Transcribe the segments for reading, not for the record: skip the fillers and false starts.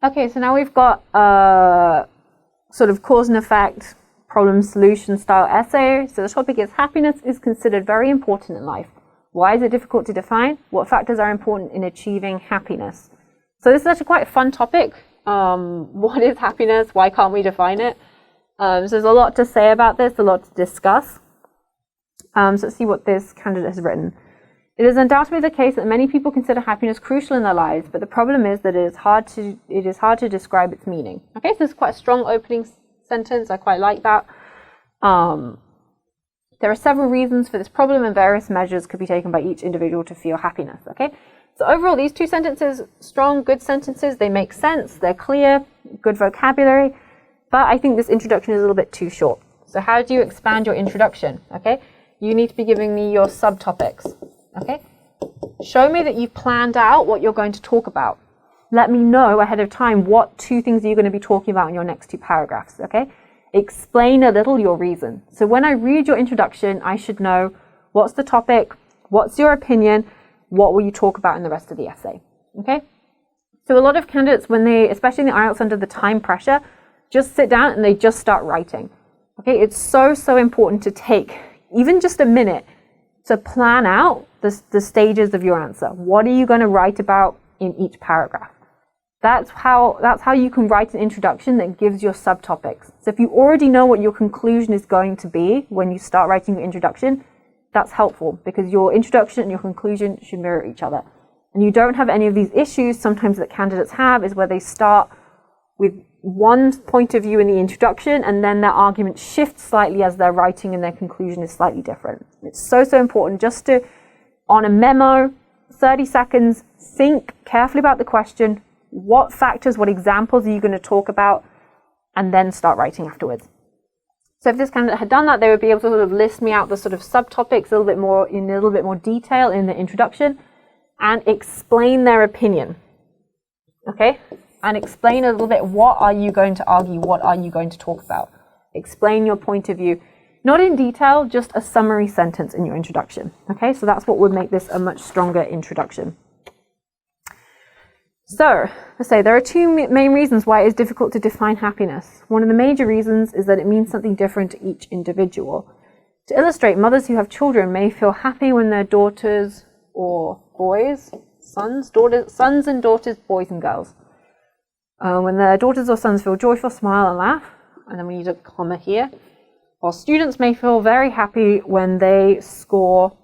Okay, so now we've got a sort of cause and effect, problem solution style essay. So the topic is happiness is considered very important in life. Why is it difficult to define? What factors are important in achieving happiness? So this is actually quite a fun topic. What is happiness? Why can't we define it? So there's a lot to say about this, a lot to discuss. So let's see what this candidate has written. It is undoubtedly the case that many people consider happiness crucial in their lives, but the problem is that it is hard to describe its meaning. Okay, so this is quite a strong opening sentence. I quite like that. There are several reasons for this problem, and various measures could be taken by each individual to feel happiness. Okay, so overall, these two sentences, strong, good sentences, they make sense, they're clear, good vocabulary, but I think this introduction is a little bit too short. So how do you expand your introduction? Okay, you need to be giving me your subtopics. Okay, show me that you've planned out what you're going to talk about. Let me know ahead of time what two things you're going to be talking about in your next two paragraphs. Okay, explain a little your reason. So when I read your introduction, I should know what's the topic, what's your opinion, what will you talk about in the rest of the essay. Okay, so a lot of candidates, when they, especially in the IELTS under the time pressure, just sit down and they just start writing. Okay, it's so important to take even just a minute to plan out the stages of your answer. What are you going to write about in each paragraph? That's how you can write an introduction that gives your subtopics. So if you already know what your conclusion is going to be when you start writing your introduction, that's helpful because your introduction and your conclusion should mirror each other. And you don't have any of these issues sometimes that candidates have is where they start with one point of view in the introduction and then their argument shifts slightly as they're writing and their conclusion is slightly different. It's so important just to, on a memo, 30 seconds, think carefully about the question, what factors, what examples are you going to talk about, and then start writing afterwards. So if this candidate had done that, they would be able to sort of list me out the sort of subtopics a little bit more detail in the introduction and explain their opinion. Okay? And explain a little bit, what are you going to argue? What are you going to talk about? Explain your point of view. Not in detail, just a summary sentence in your introduction. Okay, so that's what would make this a much stronger introduction. So, let's say there are two main reasons why it is difficult to define happiness. One of the major reasons is that it means something different to each individual. To illustrate, mothers who have children may feel happy when their daughters or boys, sons and daughters, boys and girls. When their daughters or sons feel joyful, smile and laugh, and then we need a comma here. While students may feel very happy when they score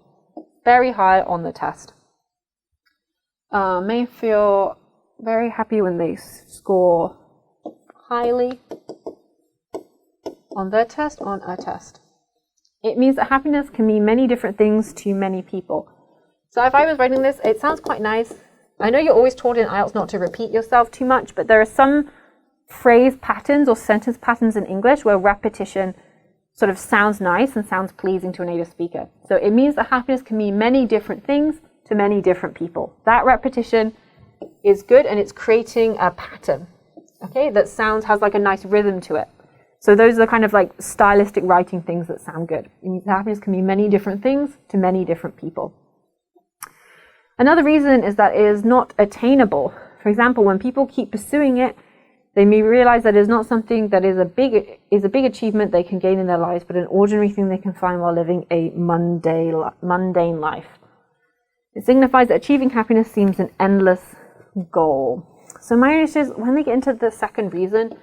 very high on the test. May feel very happy when they score highly on their test, on a test. It means that happiness can mean many different things to many people. So if I was writing this, it sounds quite nice. I know you're always taught in IELTS not to repeat yourself too much, but there are some phrase patterns or sentence patterns in English where repetition sort of sounds nice and sounds pleasing to a native speaker. So it means that happiness can mean many different things to many different people. That repetition is good and it's creating a pattern, okay, that has like a nice rhythm to it. So those are kind of like stylistic writing things that sound good. It means happiness can mean many different things to many different people. Another reason is that it is not attainable. For example, when people keep pursuing it, they may realize that it is not something that is a big achievement they can gain in their lives, but an ordinary thing they can find while living a mundane life. It signifies that achieving happiness seems an endless goal. So my issue is when they get into the second reason,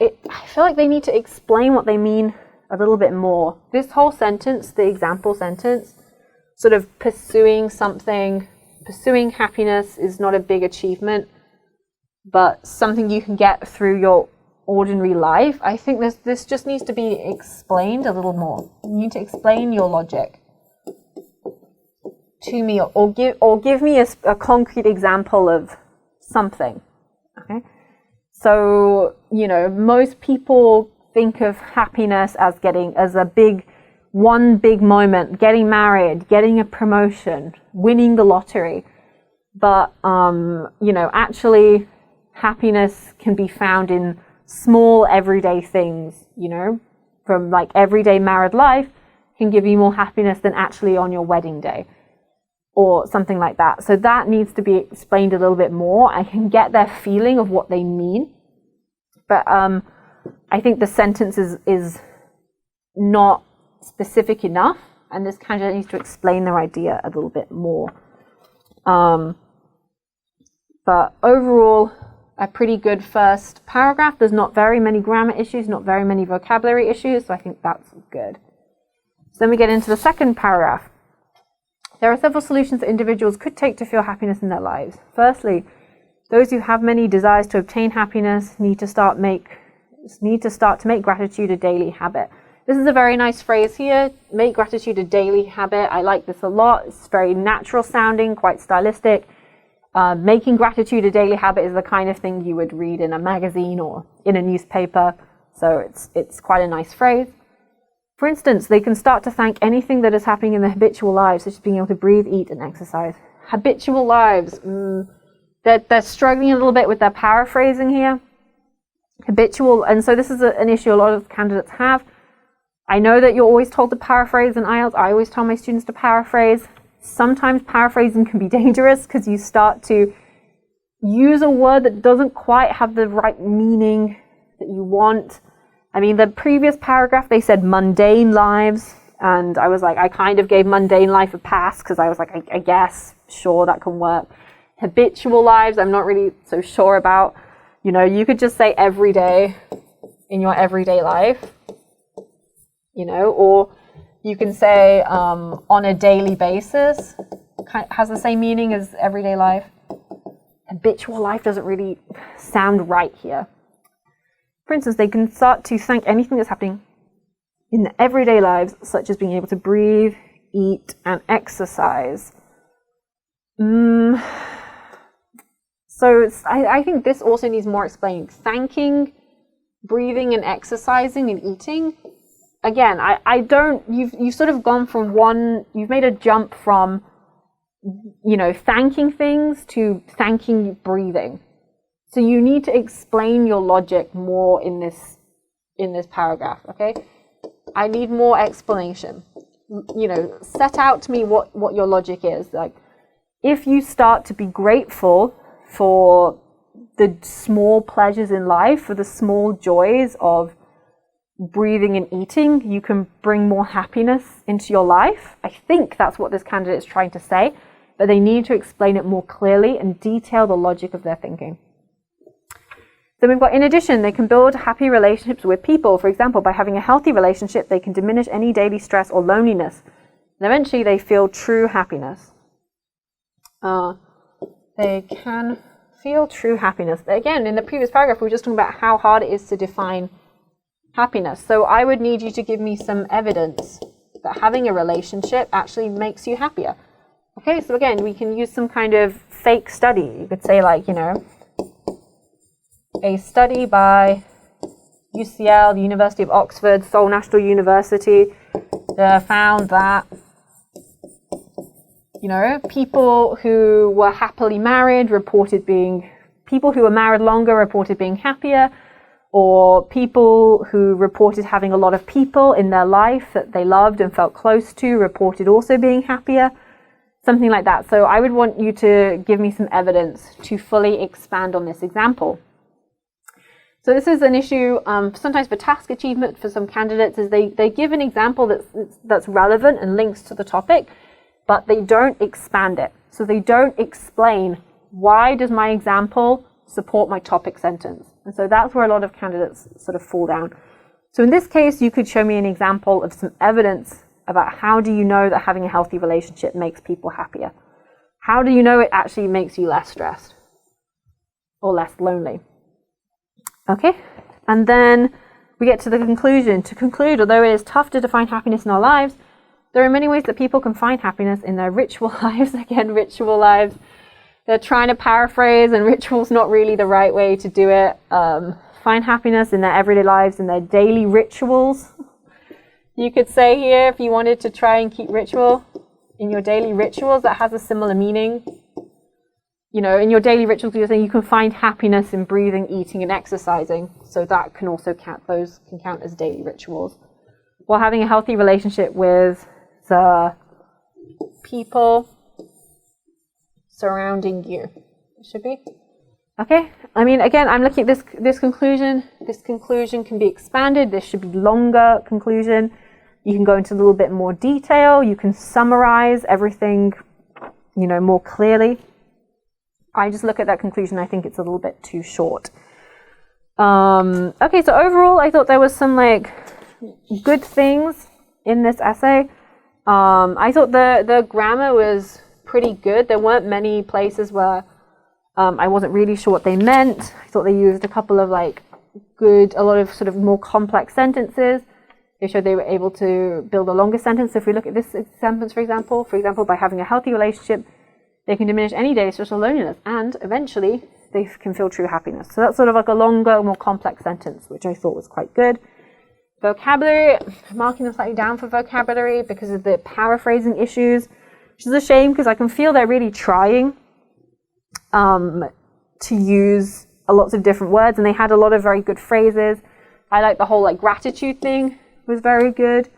I feel like they need to explain what they mean a little bit more. This whole sentence, the example sentence, sort of pursuing something, pursuing happiness is not a big achievement, but something you can get through your ordinary life. I think this just needs to be explained a little more. You need to explain your logic to me, or give me a concrete example of something. Okay, so most people think of happiness as one big moment, getting married, getting a promotion, winning the lottery. But actually happiness can be found in small everyday things, from like everyday married life. can give you more happiness than actually on your wedding day, or something like that. So that needs to be explained a little bit more. I can get their feeling of what they mean, but I think the sentence is not specific enough, and this candidate needs to explain their idea a little bit more. But overall, a pretty good first paragraph. There's not very many grammar issues, not very many vocabulary issues, so I think that's good. So then we get into the second paragraph. There are several solutions that individuals could take to feel happiness in their lives. Firstly, those who have many desires to obtain happiness need to start to make gratitude a daily habit. This is a very nice phrase here, make gratitude a daily habit. I like this a lot. It's very natural sounding, quite stylistic. Making gratitude a daily habit is the kind of thing you would read in a magazine or in a newspaper. So it's quite a nice phrase. For instance, they can start to thank anything that is happening in their habitual lives, such as being able to breathe, eat, and exercise. Habitual lives. They're struggling a little bit with their paraphrasing here. Habitual, and so this is an issue a lot of candidates have. I know that you're always told to paraphrase in IELTS. I always tell my students to paraphrase. Sometimes paraphrasing can be dangerous because you start to use a word that doesn't quite have the right meaning that you want. I mean, the previous paragraph, they said mundane lives, and I was like, I kind of gave mundane life a pass because I was like, I guess, sure, that can work. Habitual lives, I'm not really so sure about. You know, you could just say every day in your everyday life, you know, or you can say on a daily basis, has the same meaning as everyday life. Habitual life doesn't really sound right here. For instance, they can start to thank anything that's happening in their everyday lives, such as being able to breathe, eat, and exercise. So I think this also needs more explaining. Thanking, breathing, and exercising and eating. Again, I don't, you've sort of gone from you've made a jump from, you know, thanking things to thanking breathing. So you need to explain your logic more in this paragraph, okay? I need more explanation. You know, set out to me what your logic is. Like, if you start to be grateful for the small pleasures in life, for the small joys of breathing and eating, you can bring more happiness into your life. I think that's what this candidate is trying to say, but they need to explain it more clearly and detail the logic of their thinking. Then we've got, in addition, they can build happy relationships with people. For example, by having a healthy relationship, they can diminish any daily stress or loneliness. And eventually, they feel true happiness. They can feel true happiness. Again, in the previous paragraph, we were just talking about how hard it is to define happiness. So I would need you to give me some evidence that having a relationship actually makes you happier. Okay, so again, we can use some kind of fake study. You could say, like, you know, a study by UCL, the University of Oxford, Seoul National University, found that, you know, people who were happily married people who were married longer reported being happier, or people who reported having a lot of people in their life that they loved and felt close to reported also being happier, something like that. So I would want you to give me some evidence to fully expand on this example. So this is an issue sometimes for task achievement for some candidates, is they give an example that's relevant and links to the topic, but they don't expand it. So they don't explain, why does my example support my topic sentence? And so that's where a lot of candidates sort of fall down. So in this case, you could show me an example of some evidence about how do you know that having a healthy relationship makes people happier? How do you know it actually makes you less stressed or less lonely? Okay, and then we get to the conclusion. To conclude, although it is tough to define happiness in our lives, there are many ways that people can find happiness in their ritual lives. Again, ritual lives. They're trying to paraphrase, and ritual's not really the right way to do it. Find happiness in their everyday lives, in their daily rituals. You could say here, if you wanted to try and keep ritual, in your daily rituals, that has a similar meaning. You know, in your daily rituals, you're saying you can find happiness in breathing, eating, and exercising. So that can also count, those can count as daily rituals. while having a healthy relationship with the people surrounding you. It should be. Okay, I mean, again, I'm looking at this conclusion. This conclusion can be expanded. This should be longer conclusion. You can go into a little bit more detail. You can summarize everything, more clearly. I just look at that conclusion. I think it's a little bit too short. Okay, so overall, I thought there was some good things in this essay. I thought the grammar was pretty good. There weren't many places where I wasn't really sure what they meant. I thought they used a couple of a lot of sort of more complex sentences. They showed they were able to build a longer sentence. If we look at this sentence, for example, by having a healthy relationship, they can diminish any daily social loneliness, and eventually they can feel true happiness. So that's sort of a longer, more complex sentence, which I thought was quite good. Vocabulary, I'm marking them slightly down for vocabulary because of the paraphrasing issues, which is a shame because I can feel they're really trying to use lots of different words, and they had a lot of very good phrases. I like the whole gratitude thing was very good,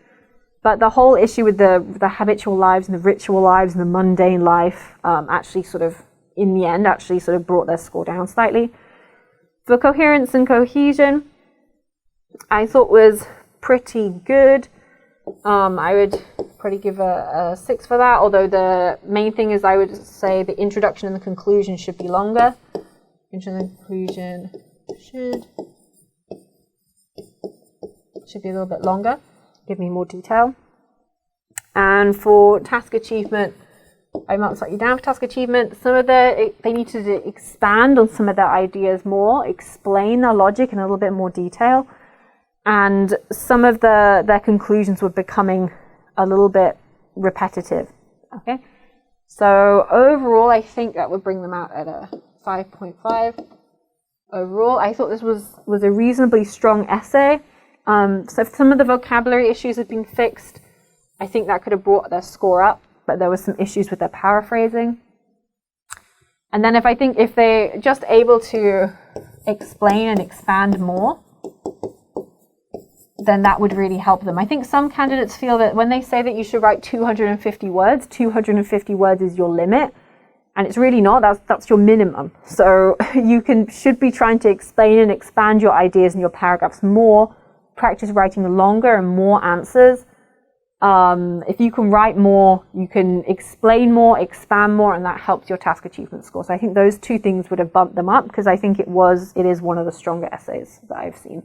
but the whole issue with the habitual lives and the ritual lives and the mundane life actually sort of in the end brought their score down slightly. For coherence and cohesion, I thought was pretty good. I would probably give a 6 for that, although the main thing is I would say the introduction and the conclusion should be longer. Introduction and conclusion should be a little bit longer, give me more detail. And for task achievement, I marked slightly down for task achievement. They need to expand on some of their ideas more, explain their logic in a little bit more detail. And some of their conclusions were becoming a little bit repetitive. Okay, so overall, I think that would bring them out at a 5.5. Overall, I thought this was a reasonably strong essay. So if some of the vocabulary issues had been fixed, I think that could have brought their score up, but there were some issues with their paraphrasing. And then if they're just able to explain and expand more, then that would really help them. I think some candidates feel that when they say that you should write 250 words, 250 words is your limit, and it's really not. That's your minimum. So you should be trying to explain and expand your ideas and your paragraphs more, practice writing longer and more answers. If you can write more, you can explain more, expand more, and that helps your task achievement score. So I think those two things would have bumped them up because I think it is one of the stronger essays that I've seen.